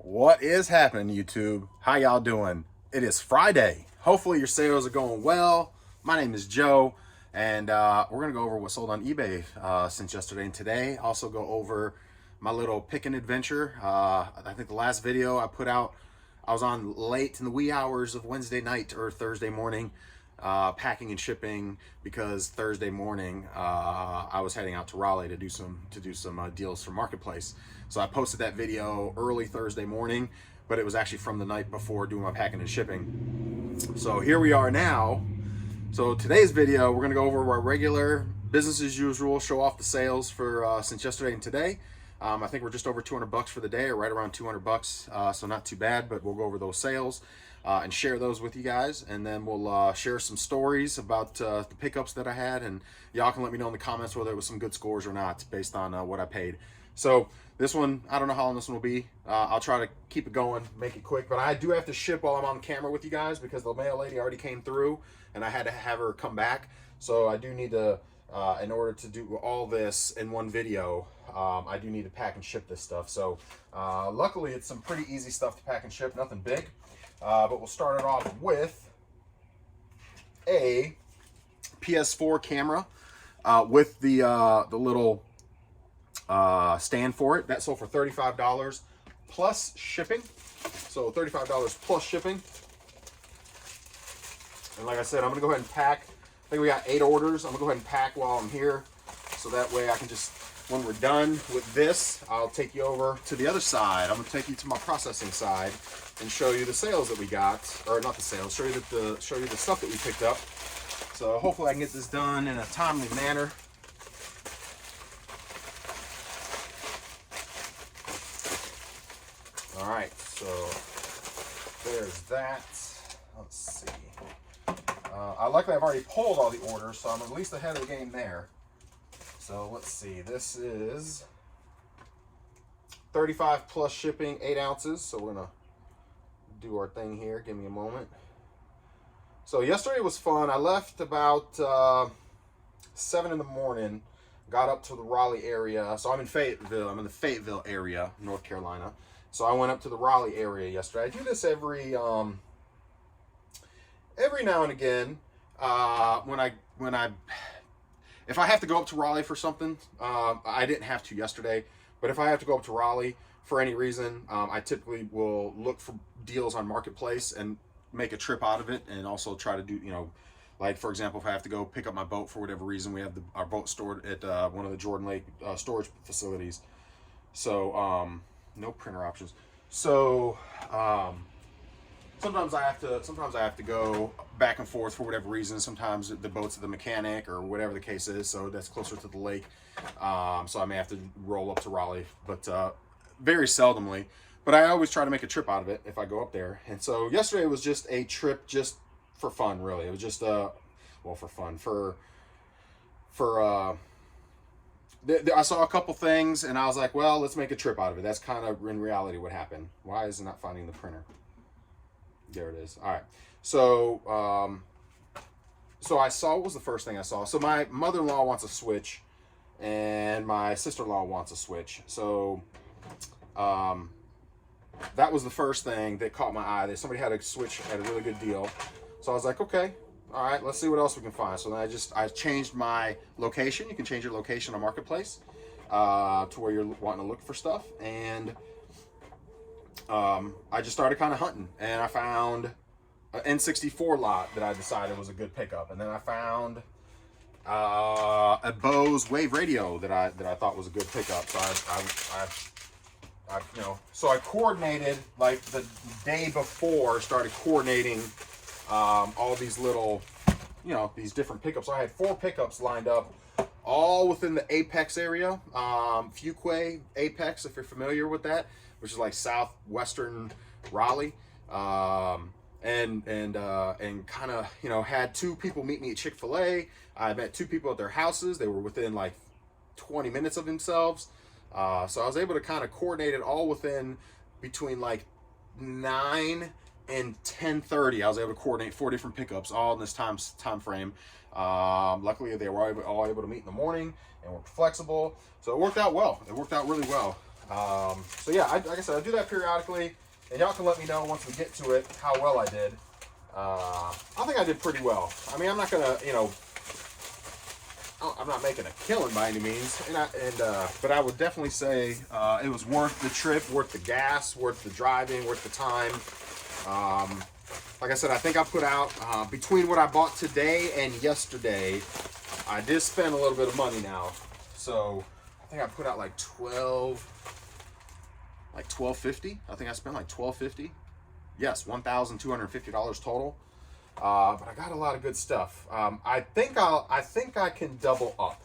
What is happening, YouTube? How y'all doing? It is Friday. Hopefully your sales are going well. My name is Joe, and we're gonna go over what sold on eBay since yesterday and today. Also go over my little picking adventure. I think the last video I put out, I was on late in the wee hours of Wednesday night or Thursday morning, packing and shipping, because Thursday morning I was heading out to Raleigh to do some deals for Marketplace. So I posted that video early Thursday morning, but it was actually from the night before doing my packing and shipping. So here we are now. So today's video, we're gonna go over our regular business as usual, show off the sales for since yesterday and today. I think we're just over 200 bucks for the day, or right around 200 bucks. So not too bad, but we'll go over those sales and share those with you guys. And then we'll share some stories about the pickups that I had. And y'all can let me know in the comments whether it was some good scores or not based on what I paid. So this one, I don't know how long this one will be. I'll try to keep it going, make it quick. But I do have to ship while I'm on camera with you guys because the mail lady already came through and I had to have her come back. So I do need to, in order to do all this in one video, I do need to pack and ship this stuff. So luckily it's some pretty easy stuff to pack and ship, nothing big. But we'll start it off with a PS4 camera with the little stand for it. That sold for $35 plus shipping. So $35 plus shipping. And like I said, I'm gonna go ahead and pack. I think we got 8 orders. I'm gonna go ahead and pack while I'm here, so that way I can just, when we're done with this, I'll take you over to the other side. I'm gonna take you to my processing side and show you the sales that we got, or not the sales, show you the stuff that we picked up. So hopefully I can get this done in a timely manner. All right, so there's that. Let's see. Luckily I've already pulled all the orders, so I'm at least ahead of the game there. So let's see, this is 35 plus shipping, 8 ounces. So we're gonna do our thing here. Give me a moment. So yesterday was fun. I left about 7 in the morning, got up to the Raleigh area. So I'm in Fayetteville. I'm in the Fayetteville area, North Carolina. So I went up to the Raleigh area yesterday. I do this every now and again. If I have to go up to Raleigh for something, I didn't have to yesterday, but if I have to go up to Raleigh for any reason, I typically will look for deals on Marketplace and make a trip out of it, and also try to do, like for example, if I have to go pick up my boat for whatever reason, we have our boat stored at one of the Jordan Lake storage facilities. So no printer options. So sometimes I have to go back and forth for whatever reason. Sometimes the boat's at the mechanic or whatever the case is, so that's closer to the lake. So I may have to roll up to Raleigh, but very seldomly. But I always try to make a trip out of it if I go up there. And so yesterday was just a trip just for fun, really. It was just well, for fun. I saw a couple things and I was like, well, let's make a trip out of it. That's kind of in reality what happened. Why is it not finding the printer? There it is. All right. So, so I saw, what was the first thing I saw? So my mother-in-law wants a Switch and my sister-in-law wants a Switch. So, that was the first thing that caught my eye. That somebody had a Switch at a really good deal. So I was like, okay, all right, let's see what else we can find. So then I changed my location. You can change your location on Marketplace to where you're wanting to look for stuff. And I just started kind of hunting, and I found an N64 lot that I decided was a good pickup, and then I found a Bose Wave radio that I thought was a good pickup. So so I coordinated, like the day before, started coordinating all these little, these different pickups. So I had 4 pickups lined up, all within the Apex area, Fuquay Apex, if you're familiar with that, which is like southwestern Raleigh, and kind of, had 2 people meet me at Chick-fil-A. I met 2 people at their houses. They were within like 20 minutes of themselves. So I was able to kind of coordinate it all within between like 9 and 10:30. I was able to coordinate 4 different pickups all in this time frame. Luckily, they were all able to meet in the morning and were flexible. So it worked out well. It worked out really well. So yeah, like I said, I do that periodically, and y'all can let me know once we get to it how well I did. I think I did pretty well. I mean, I'm not gonna, I'm not making a killing by any means, but I would definitely say it was worth the trip, worth the gas, worth the driving, worth the time. Like I said, I think I put out between what I bought today and yesterday, I did spend a little bit of money now. So I think I put out like $12.50. I think I spent like $12.50. Yes, $1,250 total. But I got a lot of good stuff. I think I can double up.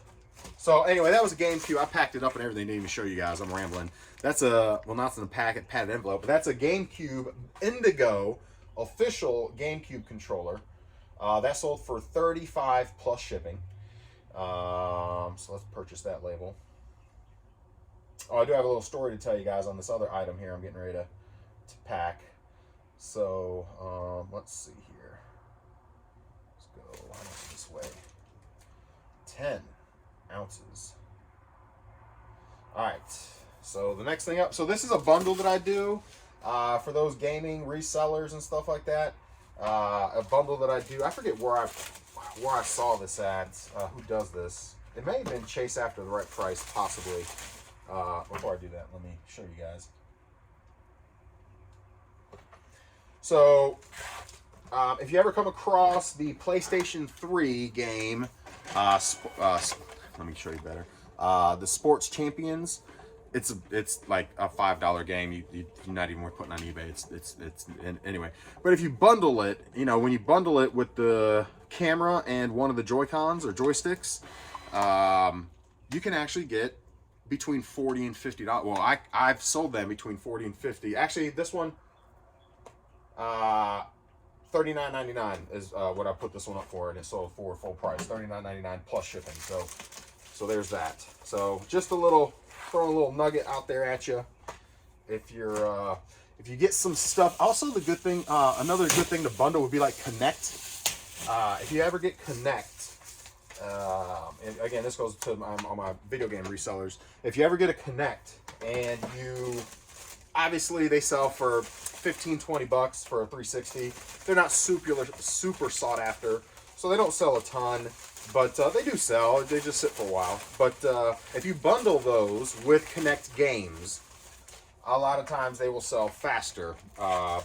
So anyway, that was a GameCube. I packed it up and everything. Didn't even show you guys. I'm rambling. That's not in the padded envelope, but that's a GameCube Indigo official GameCube controller. That sold for $35 plus shipping. So let's purchase that label. Oh, I do have a little story to tell you guys on this other item here I'm getting ready to pack. So let's see here. Let's go this way. 10 ounces. All right. So the next thing up. So this is a bundle that I do for those gaming resellers and stuff like that. A bundle that I do. I forget where I saw this at. Who does this? It may have been Chase After the Right Price, possibly. Before I do that, let me show you guys. So, if you ever come across the PlayStation 3 game, let me show you better. The Sports Champions, it's like a $5 game. You're not even worth putting on eBay. Anyway. But if you bundle it, when you bundle it with the camera and one of the Joy-Cons or joysticks, you can actually get between $40 and $50. Well, I've sold them between $40 and $50. Actually, this one, $39.99 is what I put this one up for, and it sold for full price, $39.99 plus shipping. So there's that. So just throwing a little nugget out there at you. If you get some stuff. Also, the good thing, another good thing to bundle would be like Connect. If you ever get Connect. And again, this goes to all my video game resellers. If you ever get a Connect and obviously they sell for $15-20 for a 360. They're not super sought after, so they don't sell a ton, but they do sell. They just sit for a while. But if you bundle those with Connect games, a lot of times they will sell faster,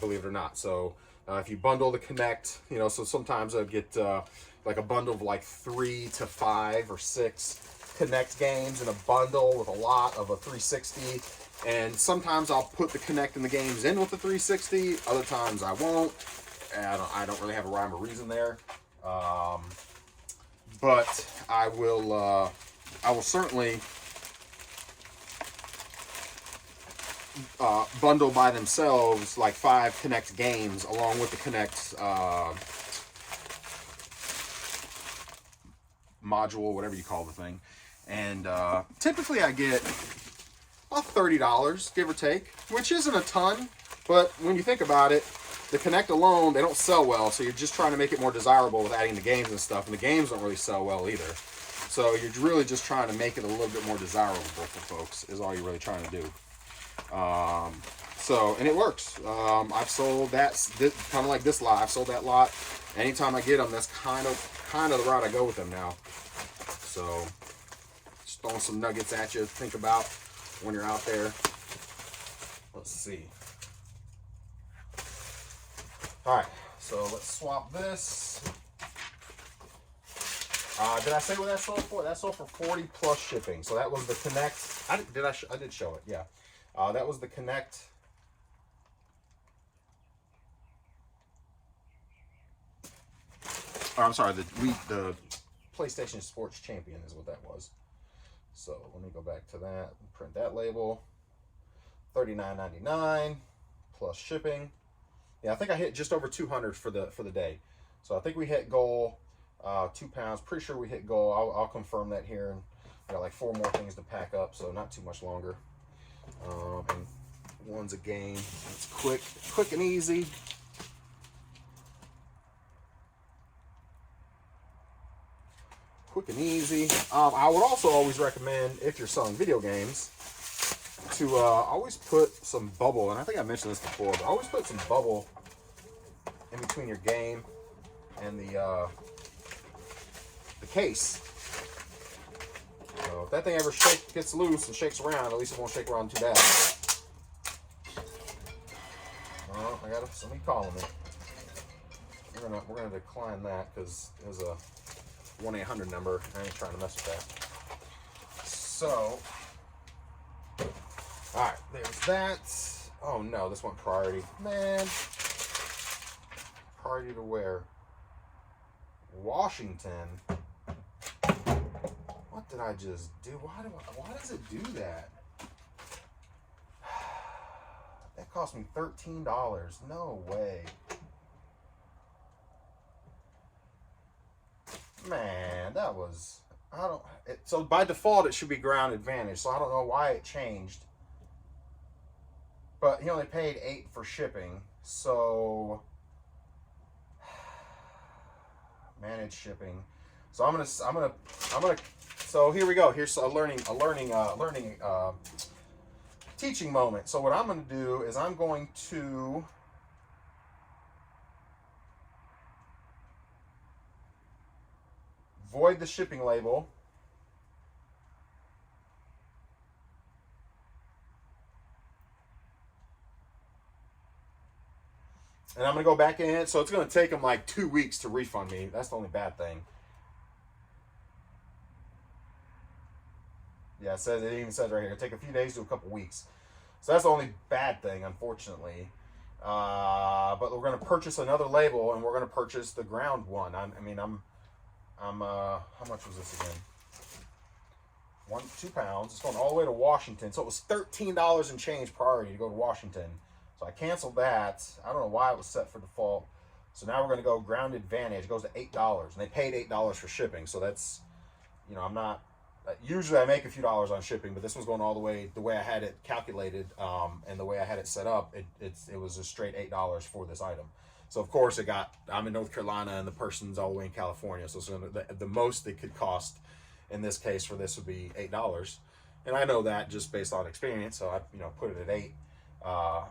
believe it or not. So if you bundle the Connect, so sometimes I'll get like a bundle of like 3 to 5 or 6 Connect games in a bundle with a lot of a 360. And sometimes I'll put the Connect and the games in with the 360. Other times I won't. I don't really have a rhyme or reason there. But I will certainly bundle by themselves like 5 Connect games along with the Connect module, whatever you call the thing. And typically I get about $30, give or take, which isn't a ton, but when you think about it, the Connect alone, they don't sell well, so you're just trying to make it more desirable with adding the games and stuff, and the games don't really sell well either. So you're really just trying to make it a little bit more desirable for folks, is all you're really trying to do. And it works. I've sold that, kind of like this lot, I've sold that lot. Anytime I get them, that's kind of the route I go with them now. So, just throwing some nuggets at you to think about when you're out there. Let's see. All right, so let's swap this. Did I say what that sold for? That sold for $40 plus shipping. So that was the Connect. I did show it. Yeah, that was the Connect. Oh, I'm sorry. The PlayStation Sports Champion is what that was. So let me go back to that and print that label. $39.99 plus shipping. Yeah, I think I hit just over 200 for the day. So I think we hit goal, 2 pounds. Pretty sure we hit goal. I'll confirm that here. And I got like 4 more things to pack up, so not too much longer. And one's a game. It's quick and easy. Quick and easy. I would also always recommend, if you're selling video games, to always put some bubble, and I think I mentioned this before, but always put some bubble in between your game and the case. So if that thing ever gets loose and shakes around, at least it won't shake around too bad. Oh, I got somebody calling me. We're gonna decline that because there's a 1-800 number. I ain't trying to mess with that. So, all right, there's that. Oh no, this went priority. Man, priority to where? Washington. What did I just do? Why does it do that? That cost me $13. No way. Man, that was, so by default it should be ground advantage, so I don't know why it changed. But he only paid $8 for shipping, so manage shipping. So I'm gonna so here we go. Here's a learning teaching moment. So what I'm gonna do is I'm going to void the shipping label. And I'm going to go back in. So it's going to take them like 2 weeks to refund me. That's the only bad thing. Yeah, it even says right here, it'll take a few days to a couple weeks. So that's the only bad thing, unfortunately. But we're going to purchase another label, and we're going to purchase the ground one. I'm how much was this again? 2 pounds. It's going all the way to Washington. So it was $13 and change priority to go to Washington. So I canceled that. I don't know why it was set for default. So now we're going to go ground advantage. It goes to $8, and they paid $8 for shipping. So that's, I'm not. Usually I make a few dollars on shipping, but this one's going all the way I had it calculated, and the way I had it set up. It was a straight $8 for this item. So of course I'm in North Carolina, and the person's all the way in California. So the most it could cost in this case for this would be $8, and I know that just based on experience. So I put it at $8.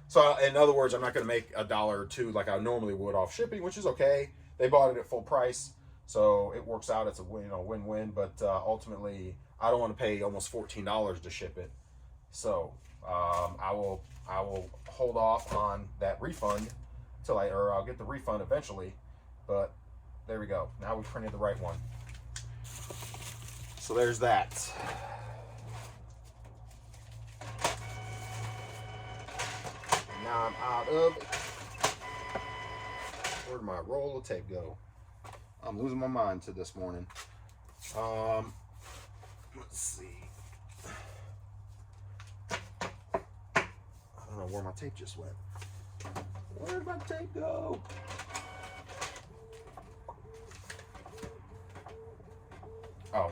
So in other words, I'm not going to make $1 or $2 like I normally would off shipping, which is okay. They bought it at full price, so it works out. It's a win-win. But ultimately, I don't want to pay almost $14 to ship it. So I will hold off on that refund or I'll get the refund eventually. But there we go. Now we printed the right one. So there's that. Now I'm out of it. Where'd my roll of tape go? I'm losing my mind to this morning. Let's see. I don't know where my tape just went. Where'd my tape go? Oh,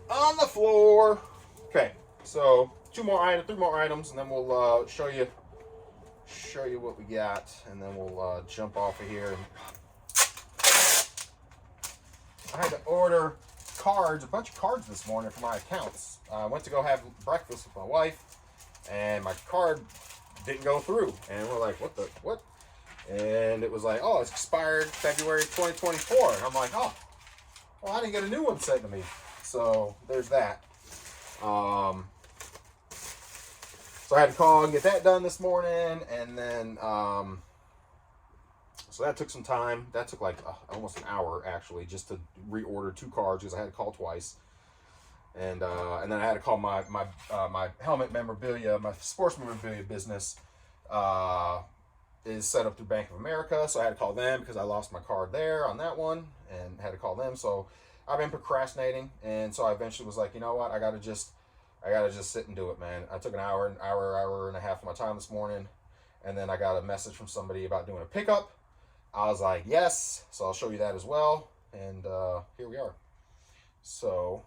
on the floor. Okay, so 3 more items, and then we'll show you what we got, and then we'll jump off of here. I had to order cards, a bunch of cards this morning for my accounts. I went to go have breakfast with my wife, and my card didn't go through. And we're like, what? And it was like, oh, it's expired February 2024. And I'm like, oh, well, I didn't get a new one sent to me. So there's that. So I had to call and get that done this morning, and then so that took some time. That took like almost an hour actually, just to reorder 2 cards because I had to call twice, and then I had to call my helmet memorabilia, my sports memorabilia business is set up through Bank of America, so I had to call them because I lost my card there on that one, and had to call them. So I've been procrastinating, and so I eventually was like, you know what, I gotta just sit and do it, man. I took an hour and a half of my time this morning, and then I got a message from somebody about doing a pickup. I was like, yes, so I'll show you that as well, and here we are. So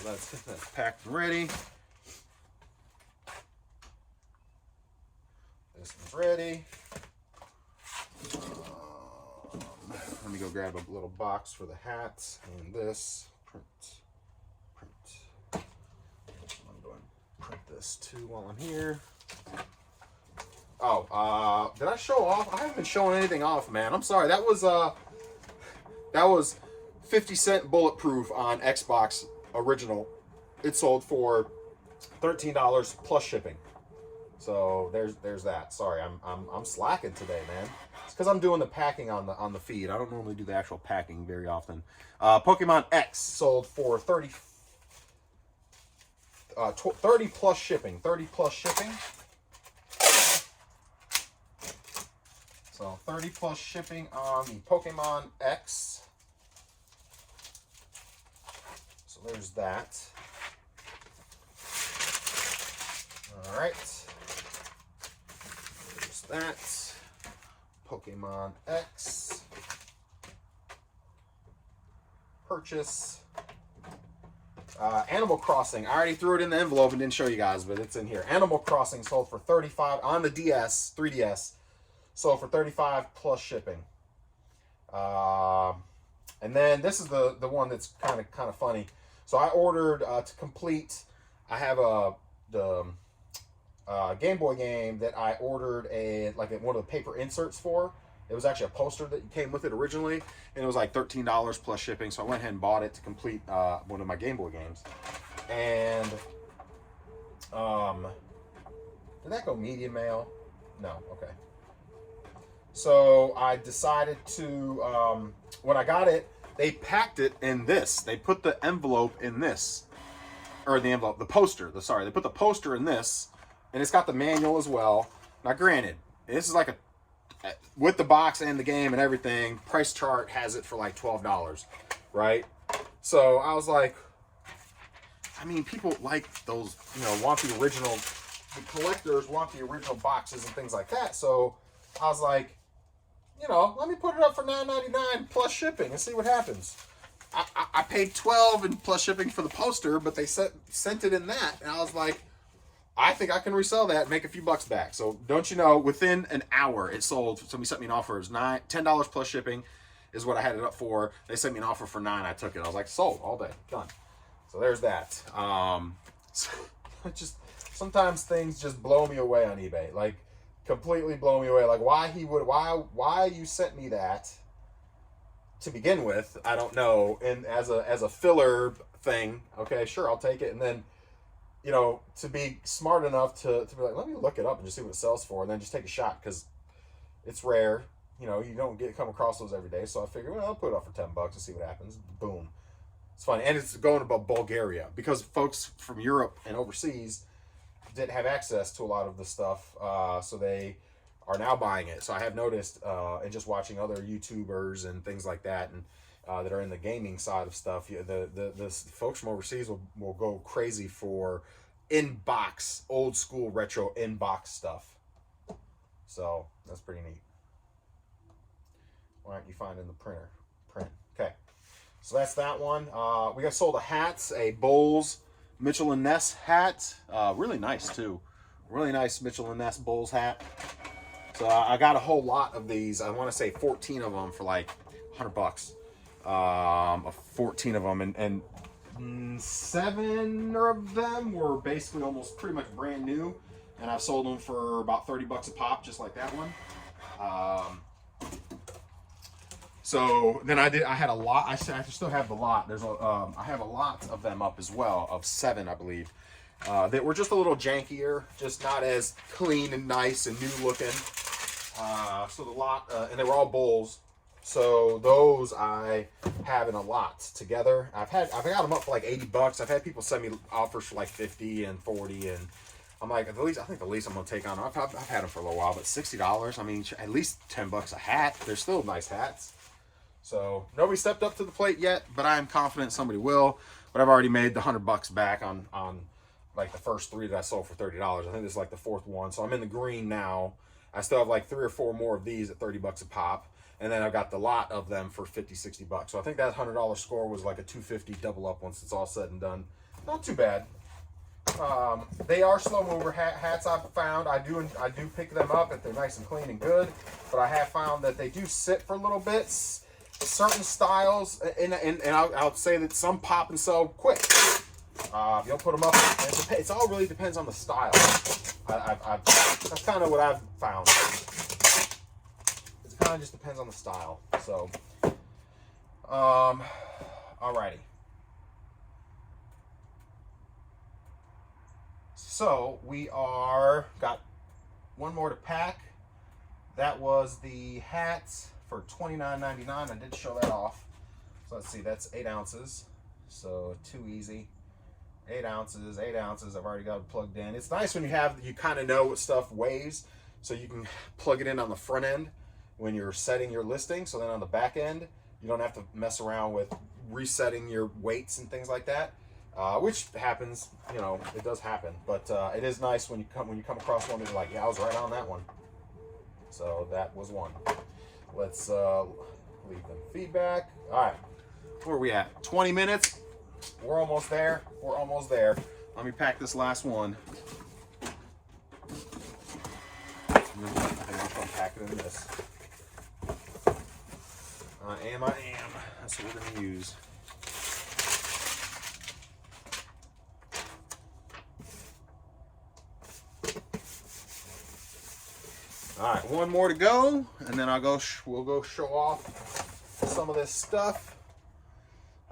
that's packed and ready. This one's ready. Let me go go grab a little box for the hats and this. Print. I'm going to print this too while I'm here. Oh, did I show off? I haven't been showing anything off, man. I'm sorry. That was 50-cent bulletproof on Xbox original. It sold for $13 plus shipping. So there's that. Sorry, I'm slacking today, man. It's because I'm doing the packing on the feed. I don't normally do the actual packing very often. Pokemon X sold for 30 plus shipping. 30 plus shipping. So 30 plus shipping on the Pokemon X. So there's that. All right. There's that. Pokemon X. Purchase. Animal Crossing. I already threw it in the envelope and didn't show you guys, but it's in here. Animal Crossing sold for $35 on the DS, 3DS. Sold for $35 plus shipping. And then this is the one that's kind of funny. So I ordered to complete. I have the Game Boy game that I ordered one of the paper inserts for. It was actually a poster that came with it originally, and it was like $13 plus shipping. So I went ahead and bought it to complete one of my Game Boy games. And did that go media mail? No. Okay. So I decided to, when I got it, they packed it in this. They put the envelope in this. Or the envelope, the poster. They put the poster in this. And it's got the manual as well. Now granted, this is like with the box and the game and everything, price chart has it for like $12, right? So I was like, I mean, people like those, want the original, the collectors want the original boxes and things like that. So I was like, let me put it up for $9.99 plus shipping and see what happens. I paid $12 and plus shipping for the poster, but they sent it in that, and I was like, I think I can resell that and make a few bucks back. So don't you know, within an hour it sold. Somebody sent me an offer. It was $10 plus shipping is what I had it up for. They sent me an offer for $9. I took it. I was like, sold all day, done. So there's that. So just sometimes things just blow me away on eBay. Like, completely blow me away. Like, why you sent me that to begin with, I don't know. And as a filler thing, okay, sure, I'll take it. And then, to be smart enough to be like, let me look it up and just see what it sells for, and then just take a shot because it's rare. You don't come across those every day. So I figured, well, I'll put it up for $10 and see what happens. Boom. It's funny. And it's going to Bulgaria because folks from Europe and overseas didn't have access to a lot of the stuff, so they are now buying it. So I have noticed, and just watching other YouTubers and things like that, and that are in the gaming side of stuff, the folks from overseas will go crazy for in-box, old school retro in-box stuff. So that's pretty neat. Why aren't you finding the print? Okay, so that's that one. We got sold a Bowles Mitchell & Ness hat. Really nice too. Really nice Mitchell & Ness Bowles hat. So I got a whole lot of these. I want to say 14 of them for like $100. 14 of them, and 7 of them were basically almost pretty much brand new, and I've sold them for about $30 a pop, just like that one. So then I had a lot. I still have the lot. I have a lot of them up as well, of 7, I believe, that were just a little jankier, just not as clean and nice and new looking. So the lot, and they were all Bowles. So those I have in a lot together. I've got them up for like $80. I've had people send me offers for like 50 and 40, and I'm like, I think the least I'm gonna take on. I've had them for a little while, but $60. I mean, at least $10 a hat. They're still nice hats. So nobody stepped up to the plate yet, but I am confident somebody will. But I've already made the $100 back on like the first 3 that I sold for $30. I think this is like the 4th one, so I'm in the green now. I still have like 3 or 4 more of these at $30 a pop. And then I've got the lot of them for $50, $60. So I think that $100 score was like a $250 double up once it's all said and done. Not too bad. They are slow mover hats I've found. I do pick them up if they're nice and clean and good. But I have found that they do sit for little bits. certain styles, and I'll say that some pop and sell quick. You'll put them up. It all really depends on the style. That's kind of what I've found. It kind of just depends on the style. So, alrighty. So we got one more to pack. That was the hats for $29.99. I did show that off. So let's see, that's 8 ounces. So too easy. 8 ounces, 8 ounces. I've already got it plugged in. It's nice when you kind of know what stuff weighs, so you can plug it in on the front end when you're setting your listing. So then on the back end, you don't have to mess around with resetting your weights and things like that. Which happens, it does happen, but it is nice when you come across one and you're like, yeah, I was right on that one. So that was one. Let's leave them feedback. All right, where are we at? 20 minutes. We're almost there. We're almost there. Let me pack this last one. I think I'm packing in this. I am. That's what we're gonna use. All right, one more to go, and then we'll go show off some of this stuff.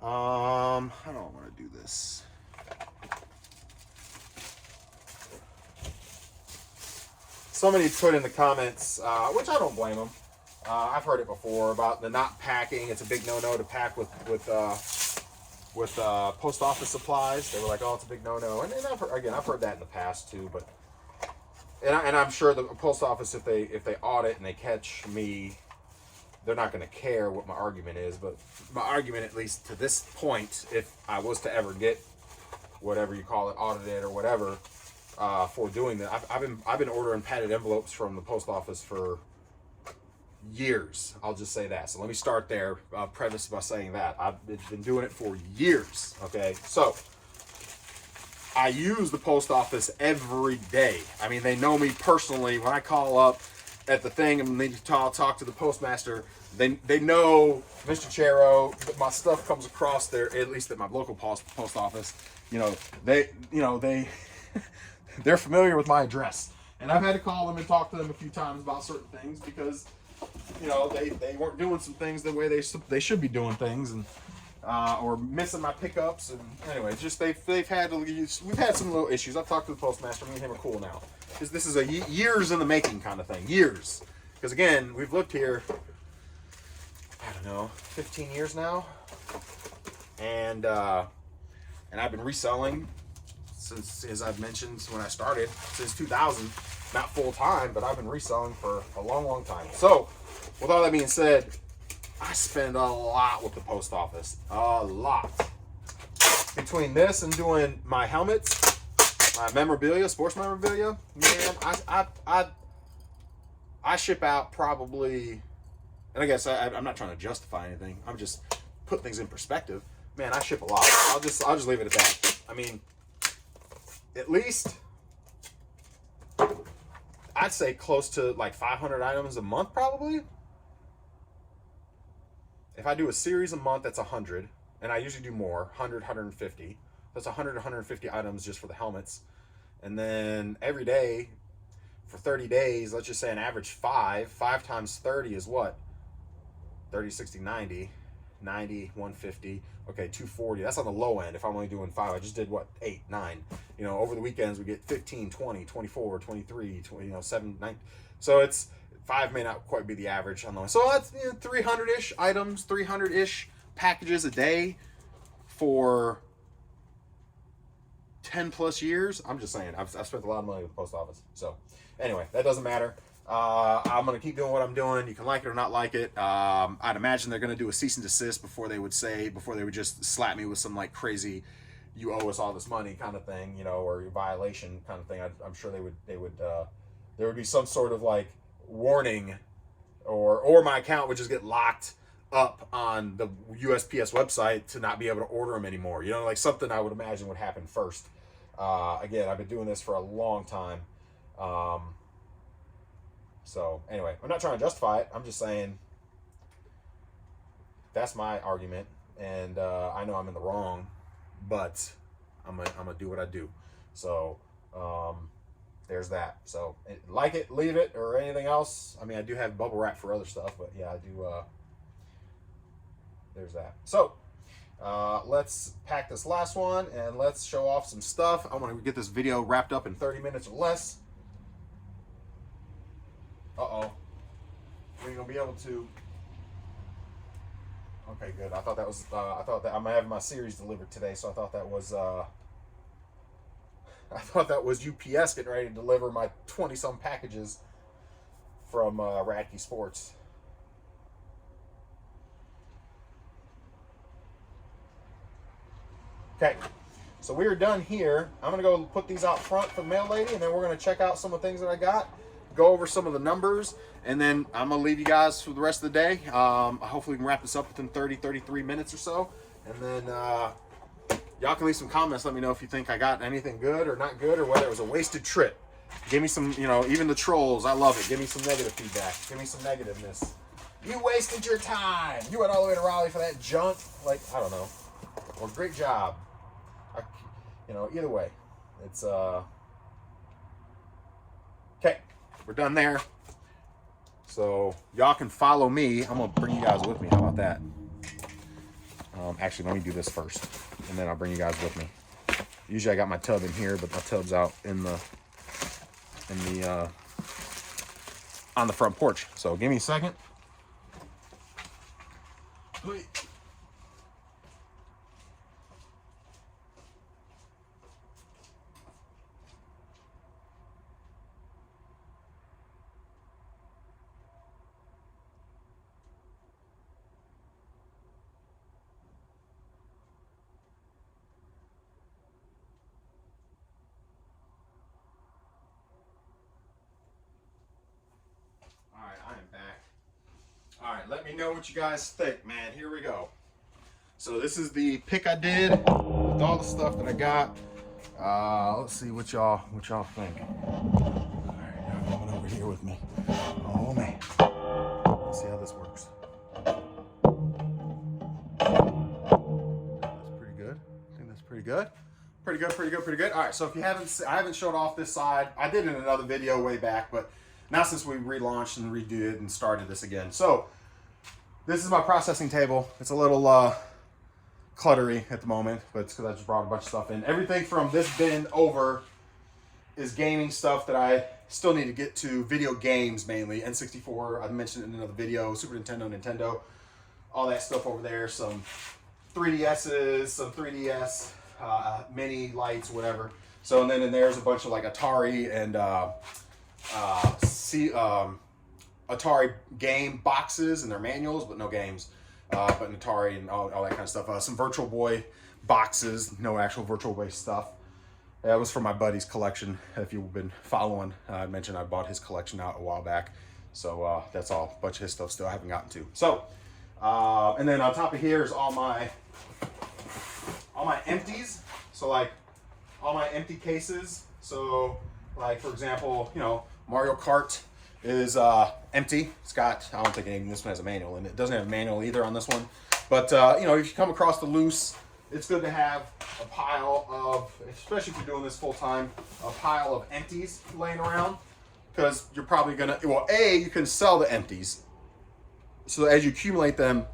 How do I want to do this? Somebody put in the comments, which I don't blame them. I've heard it before about the not packing. It's a big no-no to pack with post office supplies. They were like, "Oh, it's a big no-no," and I've heard that in the past too, but. And I'm sure the post office, if they audit and they catch me, they're not going to care what my argument is. But my argument, at least to this point, if I was to ever get whatever you call it, audited or whatever, for doing that, I've been ordering padded envelopes from the post office for years. I'll just say that. So let me start there. Preface by saying that I've been doing it for years. Okay, so. I use the post office every day. I mean, they know me personally. When I call up at the thing and they talk to the postmaster, they know Mr. Chero, that my stuff comes across there, at least at my local post office. They're familiar with my address. And I've had to call them and talk to them a few times about certain things because, they weren't doing some things the way they should be doing things, and or missing my pickups, and anyway, just we've had some little issues. I've talked to the postmaster. Me and him are cool now. This is a years in the making kind of thing. Years, because again, we've lived here, I don't know, 15 years now, and I've been reselling since, as I've mentioned, when I started, since 2000. Not full time, but I've been reselling for a long, long time. So, with all that being said, I spend a lot with the post office. A lot. Between this and doing my helmets, my memorabilia, sports memorabilia, man, I ship out probably, and I guess I'm not trying to justify anything. I'm just put things in perspective. Man, I ship a lot. I'll just leave it at that. I mean, at least I'd say close to like 500 items a month probably. If I do a series a month, that's 100, and I usually do more, 100, 150. That's 100, 150 items just for the helmets. And then every day for 30 days, let's just say an average 5 times 30 is what? 30, 60, 90, 150, okay, 240. That's on the low end if I'm only doing 5. I just did what, 8, 9. Over the weekends we get 15, 20, 24, 23, 7, 9. So it's 5 may not quite be the average on those. So that's 300-ish items, 300-ish packages a day for 10 plus years. I'm just saying, I've spent a lot of money with the post office. So anyway, that doesn't matter. I'm going to keep doing what I'm doing. You can like it or not like it. I'd imagine they're going to do a cease and desist before they would just slap me with some like crazy, you owe us all this money kind of thing, or your violation kind of thing. I'm sure there would be some sort of like warning, or my account would just get locked up on the USPS website to not be able to order them anymore. Like something I would imagine would happen first. Again, I've been doing this for a long time. So anyway, I'm not trying to justify it. I'm just saying That's my argument, and I know I'm in the wrong, but I'm gonna do what I do. So there's that. So like it, leave it, or anything else. I mean, I do have bubble wrap for other stuff, but yeah, I do. There's that. So let's pack this last one and let's show off some stuff. I want to get this video wrapped up in 30 minutes or less. Uh-oh. We're going to be able to... Okay, good. I thought that was... I thought that I'm having my series delivered today, so I thought that was... I thought that was UPS getting ready to deliver my 20-some packages from Radke Sports. Okay, so we are done here. I'm going to go put these out front for the mail lady, and then we're going to check out some of the things that I got, go over some of the numbers, and then I'm going to leave you guys for the rest of the day. Hopefully we can wrap this up within 30, 33 minutes or so, and then y'all can leave some comments. Let me know if you think I got anything good or not good, or whether it was a wasted trip. Give me some, you know, even the trolls, I love it. Give me some negative feedback. Give me some negativeness. You wasted your time. You went all the way to Raleigh for that junk. Like, I don't know. Well, great job. You know, either way, it's okay. We're done there. So y'all can follow me. I'm gonna bring you guys with me. How about that? Actually, let me do this first, and then I'll bring you guys with me. Usually, I got my tub in here, but my tub's out in the on the front porch. So give me a second. All right, let me know what you guys think, man. Here we go. So this is the pick I did with all the stuff that I got. Let's see what y'all think. All right, y'all coming over here with me. Oh man, let's see how this works. That's pretty good. I think that's pretty good. Pretty good. All right, so if you haven't, I haven't showed off this side. I did in another video way back, but now since we relaunched and redid it and started this again. So this is my processing table. It's a little cluttery at the moment, but it's because I just brought a bunch of stuff in. Everything from this bin over is gaming stuff that I still need to get to. Video games mainly. N64, I mentioned it in another video. Super Nintendo, all that stuff over there. Some 3DSs, some 3DS, mini lights, whatever. So, and then in there's a bunch of like Atari and Atari game boxes and their manuals, but no games. But an Atari and all that kind of stuff. Some Virtual Boy boxes, no actual Virtual Boy stuff. That was from my buddy's collection. If you've been following, I mentioned I bought his collection out a while back. So that's all, a bunch of his stuff still I haven't gotten to. So, and then on top of here is all my empties. So like all my empty cases. So like, for example, you know, Mario Kart is empty. It's got, I don't think this one has a manual, and it doesn't have a manual either on this one. But you know, if you come across the loose, it's good to have a pile of, especially if you're doing this full time, a pile of empties laying around, because you're probably gonna, well, you can sell the empties. So as you accumulate them,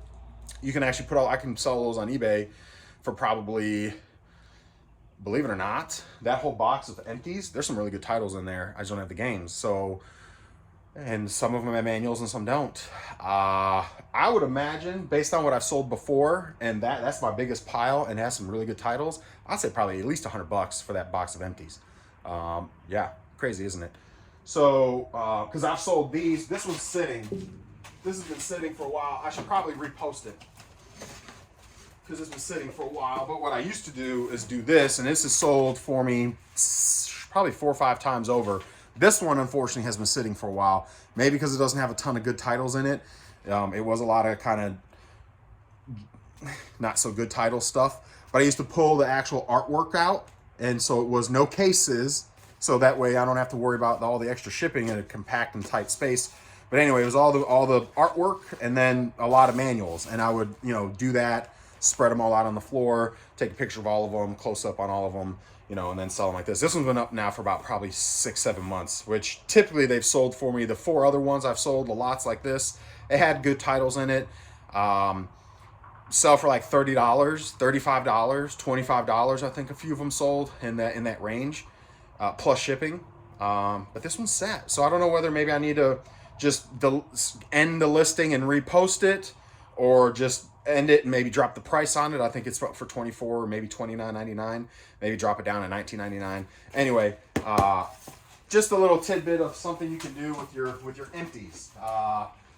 you can actually I can sell those on eBay for probably, believe it or not, that whole box of empties, there's some really good titles in there. I just don't have the games. So, and some of them have manuals and some don't. I would imagine, based on what I've sold before, and that's my biggest pile and has some really good titles, I'd say probably at least $100 for that box of empties. Yeah, crazy, isn't it? So, because I've sold these, this has been sitting for a while. I should probably repost it, because it's been sitting for a while. But what I used to do is do this, and this is sold for me probably 4 or 5 times over. This one, unfortunately, has been sitting for a while. Maybe because it doesn't have a ton of good titles in it. It was a lot of kind of not so good title stuff. But I used to pull the actual artwork out, and so it was no cases. So that way I don't have to worry about all the extra shipping in a compact and tight space. But anyway, it was all the artwork and then a lot of manuals. And I would, do that, spread them all out on the floor, take a picture of all of them, close up on all of them, and then sell them like this. This one's been up now for about probably 6-7 months, which typically they've sold for me. The 4 other ones I've sold, the lots like this, it had good titles in it. Sell for like $30, $35, $25. I think a few of them sold in that range, plus shipping. But this one sat, so I don't know whether maybe I need to just end the listing and repost it, or just end it and maybe drop the price on it. I think it's for $24 or maybe $29.99. Maybe drop it down to $19.99. Anyway, just a little tidbit of something you can do with your empties.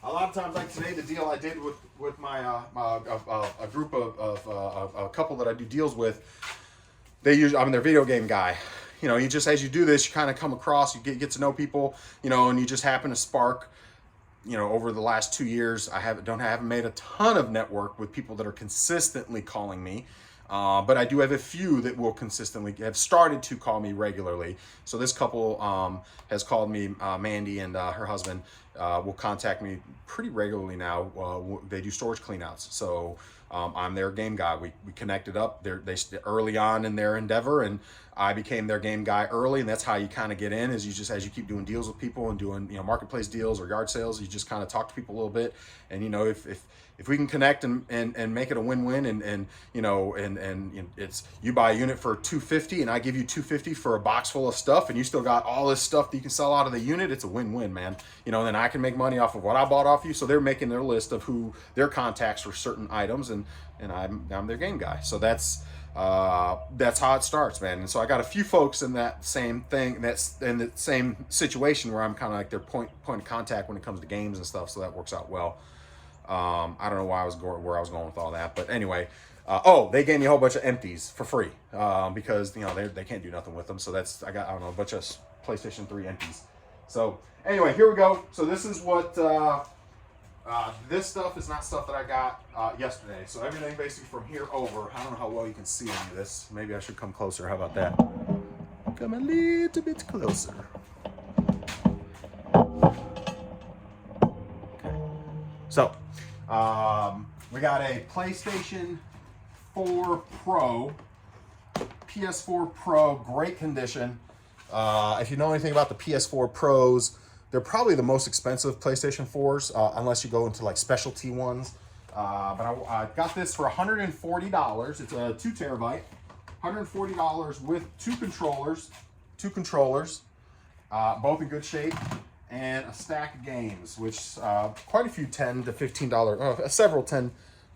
A lot of times, like today, the deal I did with my a group of a couple that I do deals with, I'm their video game guy. You just, as you do this, you kind of come across, you get to know people, and you just happen to spark. Over the last 2 years, I haven't made a ton of network with people that are consistently calling me. But I do have a few that will consistently have started to call me regularly. So this couple has called me, Mandy and her husband will contact me pretty regularly now. They do storage cleanouts. So I'm their game guy. We connected up. They early on in their endeavor, and I became their game guy early. And that's how you kind of get in, is you just, as you keep doing deals with people and doing marketplace deals or yard sales, you just kind of talk to people a little bit. And if we can connect and make it a win-win, and it's, you buy a unit for $250 and I give you $250 for a box full of stuff, and you still got all this stuff that you can sell out of the unit, it's a win-win, man. And then I can make money off of what I bought off you. So they're making their list of who their contacts for certain items, and I'm their game guy. So that's how it starts, man. And so I got a few folks in that same thing, that's in the same situation, where I'm kind of like their point of contact when it comes to games and stuff. So that works out well. I don't know where I was going with all that, but anyway, they gave me a whole bunch of empties for free, because they can't do nothing with them. So I got a bunch of PlayStation 3 empties. So anyway, here we go. So this is what this stuff is not stuff that I got yesterday. So everything basically from here over. I don't know how well you can see any of this. Maybe I should come closer. How about that? Come a little bit closer. So, we got a PlayStation 4 Pro, PS4 Pro, great condition. If you know anything about the PS4 Pros, they're probably the most expensive PlayStation 4s, unless you go into like specialty ones. But I got this for $140. It's a 2 terabyte, $140 with two controllers, both in good shape, and a stack of games, which quite a few $10 to $15, several $10,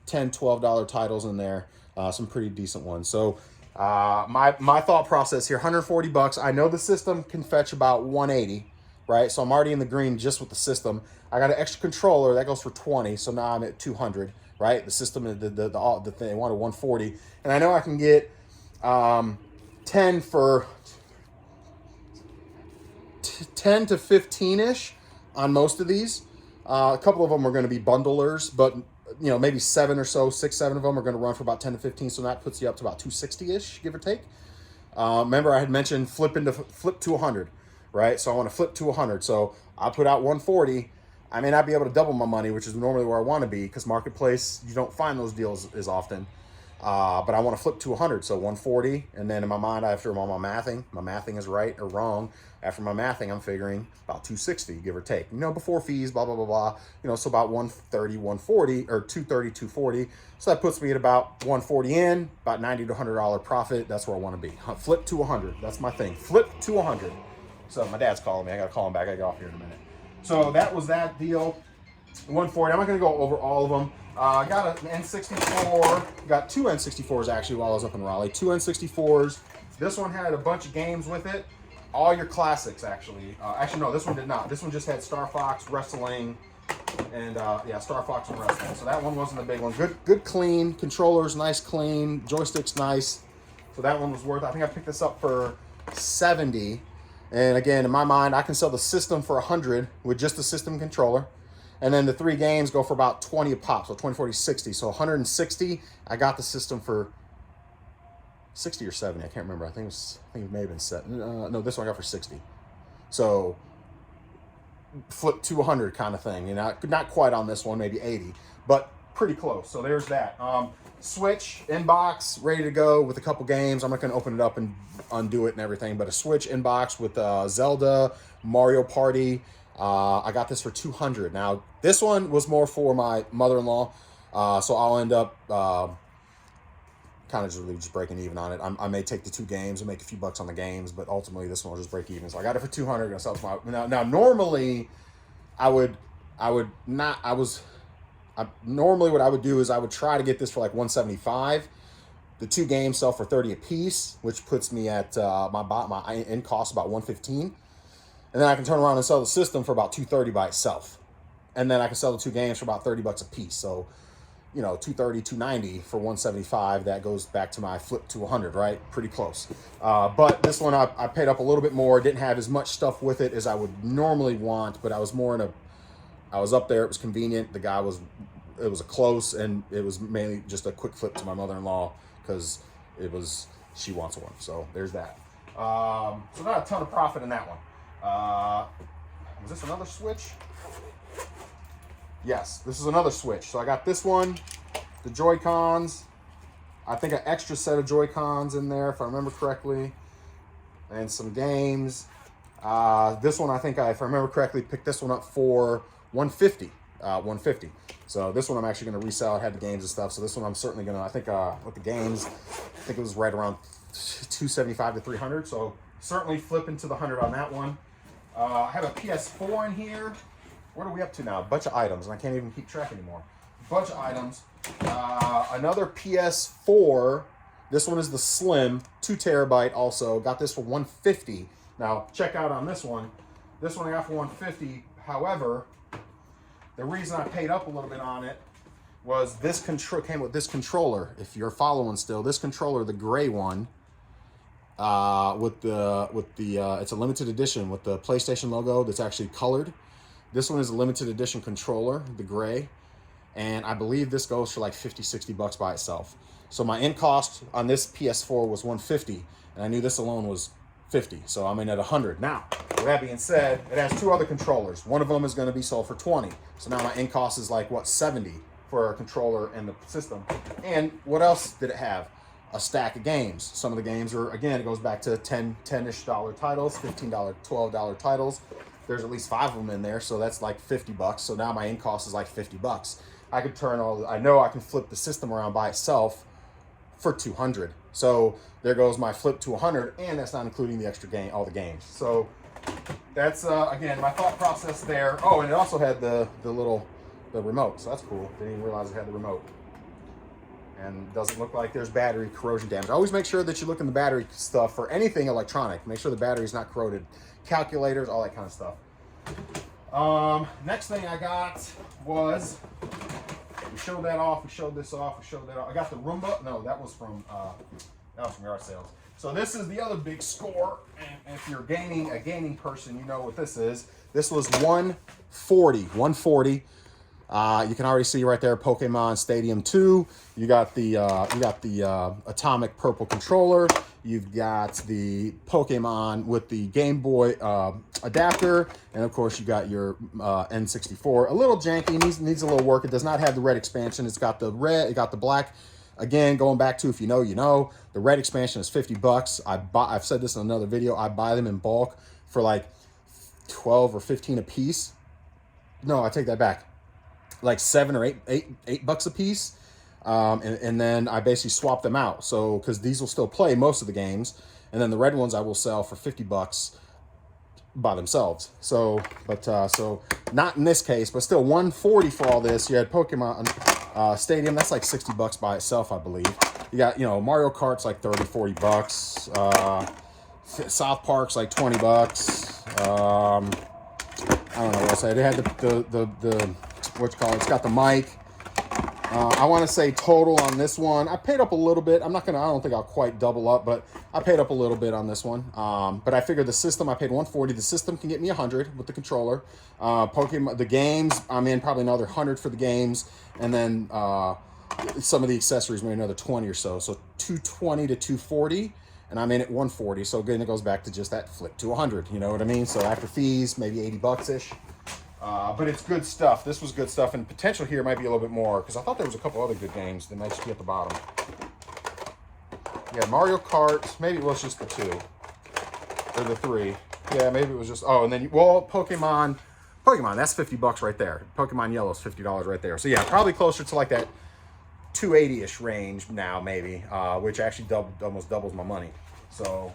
$12 titles in there, some pretty decent ones. So my thought process here, $140. I know the system can fetch about $180, right? So I'm already in the green just with the system. I got an extra controller that goes for $20, so now I'm at $200, right? The system, the thing, I wanted $140, and I know I can get 10 for 10 to 15-ish on most of these. A couple of them are going to be bundlers, but maybe 7 or so, 6, 7 of them are going to run for about 10 to 15. So that puts you up to about 260-ish, give or take. Remember I had mentioned flip to 100, right? So I want to flip to 100. So I put out 140. I may not be able to double my money, which is normally where I want to be, because marketplace, you don't find those deals as often. But I want to flip to 100, so 140, and then in my mind, after all my mathing is right or wrong. After my mathing, I'm figuring about 260, give or take. Before fees, blah, blah, blah, blah. So about 130, 140, or 230, 240. So that puts me at about 140 in, about $90 to $100 profit. That's where I want to be. Flip to 100. That's my thing. Flip to 100. So my dad's calling me. I got to call him back. I got off here in a minute. So that was that deal. 140. I'm not going to go over all of them. I got an N64, got 2 N64s actually while I was up in Raleigh. 2 N64s. This one had a bunch of games with it. All your classics, actually. Actually, no, this one did not. This one just had Star Fox, Wrestling, and Star Fox and Wrestling. So that one wasn't a big one. Good clean. Controllers, nice clean. Joysticks, nice. So that one was worth, I think I picked this up for $70. And again, in my mind, I can sell the system for $100 with just the system controller. And then the 3 games go for about 20 a pop, so 20, 40, 60. So 160, I got the system for 60 or 70. I can't remember. I think it may have been 7. No, this one I got for 60. So flip to 100 kind of thing. You know, not quite on this one, maybe 80, but pretty close. So there's that. Switch inbox ready to go with a couple games. I'm not going to open it up and undo it and everything, but a Switch inbox with Zelda, Mario Party. I got this for 200. Now this one was more for my mother-in-law, so I'll end up kind of just breaking even on it. I may take the 2 games and make a few bucks on the games, but ultimately this one will just break even. So I got it for 200. Gonna sell it to my now normally normally what I would do is I would try to get this for like 175. The 2 games sell for 30 a piece, which puts me at my end cost about 115. And then I can turn around and sell the system for about 230 by itself. And then I can sell the 2 games for about 30 bucks a piece. So, you know, 230, 290 for 175. That goes back to my flip to 100, right? Pretty close. But this one I paid up a little bit more. Didn't have as much stuff with it as I would normally want, but I was more in a I was up there. It was convenient. It was a close, and it was mainly just a quick flip to my mother-in-law because she wants one. So there's that. So not a ton of profit in that one. Was this another Switch? Yes, this is another Switch. So I got this one, the Joy-Cons. I think an extra set of Joy-Cons in there, if I remember correctly, and some games. This one, I think, if I remember correctly, picked this one up for 150. 150. So this one I'm actually going to resell. It had the games and stuff. So this one I'm certainly going to, I think with the games, I think it was right around 275 to 300. So certainly flipping to the 100 on that one. I have a PS4 in here. What are we up to now? A bunch of items, and I can't even keep track anymore. Bunch of items. Another PS4. This one is the Slim, 2 terabyte also. Got this for 150. Now, check out on this one. This one I got for 150. However, the reason I paid up a little bit on it was this came with this controller. If you're following still, this controller, the gray one, it's a limited edition with the PlayStation logo that's actually colored. This one is a limited edition controller, the gray, and I believe this goes for like 50, 60 bucks by itself. So my end cost on this PS4 was 150, and I knew this alone was 50, so I'm in at 100. Now, with that being said, it has 2 other controllers. One of them is going to be sold for 20. So now my end cost is like, what, 70 for a controller and the system. And what else did it have? A stack of games. Some of the games are, again, it goes back to $10-ish titles, $15, $12 titles. There's at least 5 of them in there, so that's like 50 bucks. So now my end cost is like 50 bucks. I could I know I can flip the system around by itself for 200. So there goes my flip to 100, and that's not including the extra game, all the games. So that's again my thought process there. Oh, and it also had the remote, so that's cool. Didn't even realize it had the remote. And doesn't look like there's battery corrosion damage. Always make sure that you look in the battery stuff for anything electronic. Make sure the battery's not corroded. Calculators, all that kind of stuff. Next thing I got was, we showed that off, we showed this off, we showed that off. I got the Roomba. No, that was from yard sales. So this is the other big score, and if you're a gaming person, you know what this is. This was 140. You can already see right there, Pokemon Stadium 2. You got the Atomic Purple controller. You've got the Pokemon with the Game Boy adapter, and of course you got your N64. A little janky, needs a little work. It does not have the red expansion. It's got the red, it got the black. Again, going back to, if you know, you know. The red expansion is 50 bucks. I've said this in another video. I buy them in bulk for like 12 or 15 a piece. No, I take that back. Like 7 or 8 bucks a piece. And then I basically swap them out. So, because these will still play most of the games. And then the red ones I will sell for 50 bucks by themselves. So, so not in this case, but still 140 for all this. You had Pokemon Stadium, that's like 60 bucks by itself, I believe. You got, Mario Kart's like 30, 40 bucks. South Park's like 20 bucks. I don't know what to say. They had the it's got the mic. I want to say total on this one, I paid up a little bit. I don't think I'll quite double up, but I paid up a little bit on this one. But I figured the system, I paid 140. The system can get me 100 with the controller. Pokemon, the games, I'm in probably another 100 for the games. And then some of the accessories, maybe another 20 or so. So 220 to 240. And I'm in at 140. So again, it goes back to just that flip to 100. You know what I mean? So after fees, maybe 80 bucks-ish. But it's good stuff. This was good stuff, and potential here might be a little bit more because I thought there was a couple other good games that might just be at the bottom. Yeah, Mario Kart. Maybe it was just the 2 or the 3. Yeah, maybe it was just. Oh, and then Pokemon. That's $50 right there. Pokemon Yellow's $50 right there. So yeah, probably closer to like that 280-ish range now, maybe, which actually almost doubles my money. So.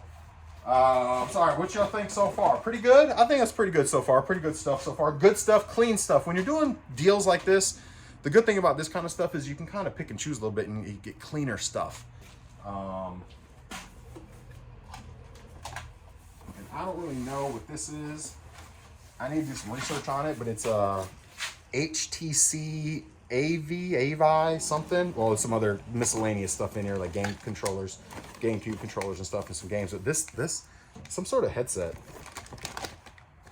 Sorry, what y'all think so far? Pretty good? I think that's pretty good so far. Pretty good stuff so far. Good stuff, clean stuff. When you're doing deals like this, the good thing about this kind of stuff is you can kind of pick and choose a little bit and you get cleaner stuff. And I don't really know what this is. I need to do some research on it, but it's HTC AVI something. Well, there's some other miscellaneous stuff in here like game controllers, GameCube controllers and stuff, and some games. But this some sort of headset.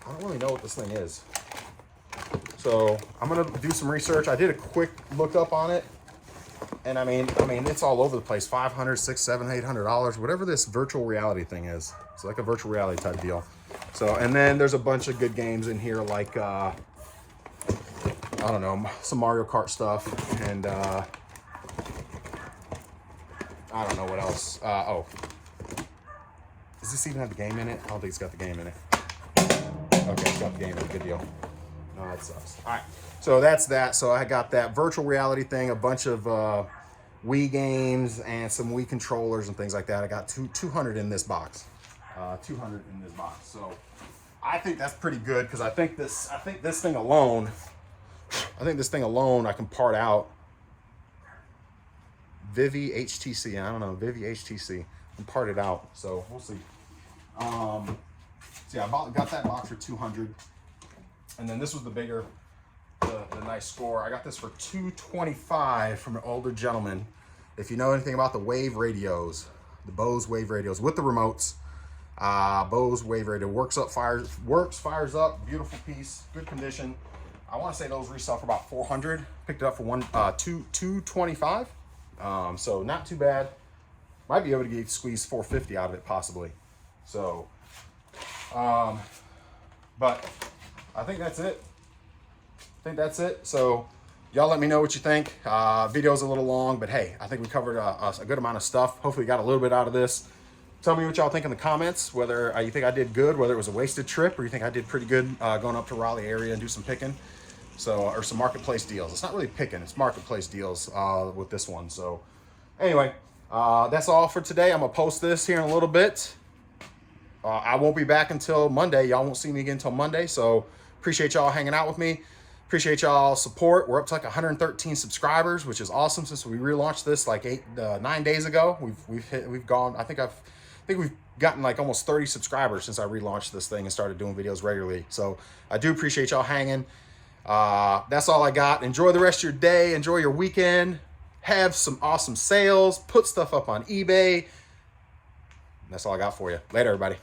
I don't really know what this thing is. So I'm gonna do some research. I did a quick look up on it, and I mean it's all over the place. $500, $600, $700, $800, whatever this virtual reality thing is. It's like a virtual reality type deal. So, and then there's a bunch of good games in here like I don't know, some Mario Kart stuff, and I don't know what else. Oh, does this even have the game in it? I don't think it's got the game in it. Okay, it's got the game in it. Good deal. No, that sucks. All right, so that's that. So I got that virtual reality thing, a bunch of Wii games, and some Wii controllers and things like that. I got 200 in this box. 200 in this box. So I think that's pretty good because I think this thing alone. I can part out. Vivi HTC. I don't know. Vivi HTC. I can part it out. So we'll see. So yeah, got that box for 200. And then this was the bigger, the nice score. I got this for 225 from an older gentleman. If you know anything about the Wave radios, the Bose Wave radios with the remotes, Bose Wave radio fires up, beautiful piece, good condition. I want to say those resell for about 400. Picked it up for 225. So not too bad. Might be able to squeeze 450 out of it possibly. So, but I think that's it. So y'all let me know what you think. Video's a little long, but hey, I think we covered a good amount of stuff. Hopefully you got a little bit out of this. Tell me what y'all think in the comments, whether you think I did good, whether it was a wasted trip, or you think I did pretty good going up to Raleigh area and do some picking. So, or some marketplace deals. It's not really picking, it's marketplace deals with this one. So anyway, that's all for today. I'm gonna post this here in a little bit. I won't be back until Monday. Y'all won't see me again until Monday. So appreciate y'all hanging out with me. Appreciate y'all support. We're up to like 113 subscribers, which is awesome since we relaunched this like 9 days ago. We've gone, I think we've gotten like almost 30 subscribers since I relaunched this thing and started doing videos regularly. So I do appreciate y'all hanging. That's all I got. Enjoy the rest of your day. Enjoy your weekend. Have some awesome sales. Put stuff up on eBay. That's all I got for you. Later, everybody.